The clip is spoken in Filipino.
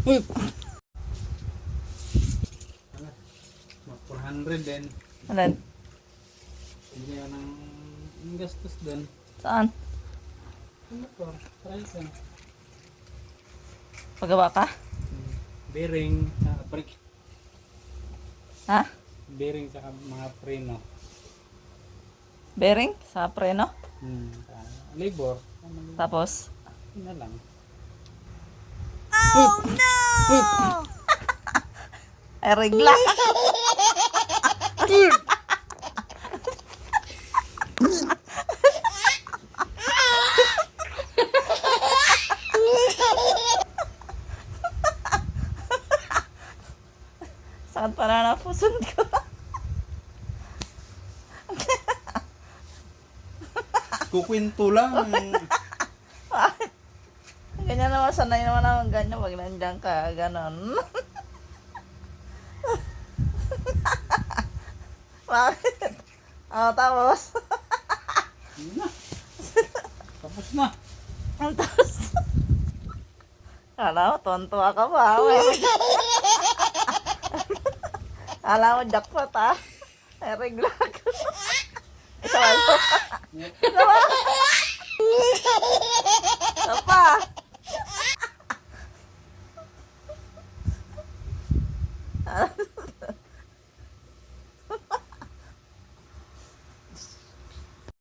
Uy! 400 din. Alin? Hindi yan ang gastos din. Saan? Ano to? Try ka. Pagawa ka? Bearing, brake. Ha? Bearing sa mga preno. Bearing? Sa preno? Labor. Tapos? Yun na lang. Oh no! Ay, regla. Sakit pala na puson ko. Kukwento lang. Ganyan naman, sanay naman naman ganyan pag nandiyan ka, ganon. Bakit? Tapos? Yun na. Tapos na. Tapos? Kala mo, tuwan-tuwa ka pa. Kala mo, jackpot ha. Ay, regla ka. Isa ba ito? Isa ba? Isa pa. Ah.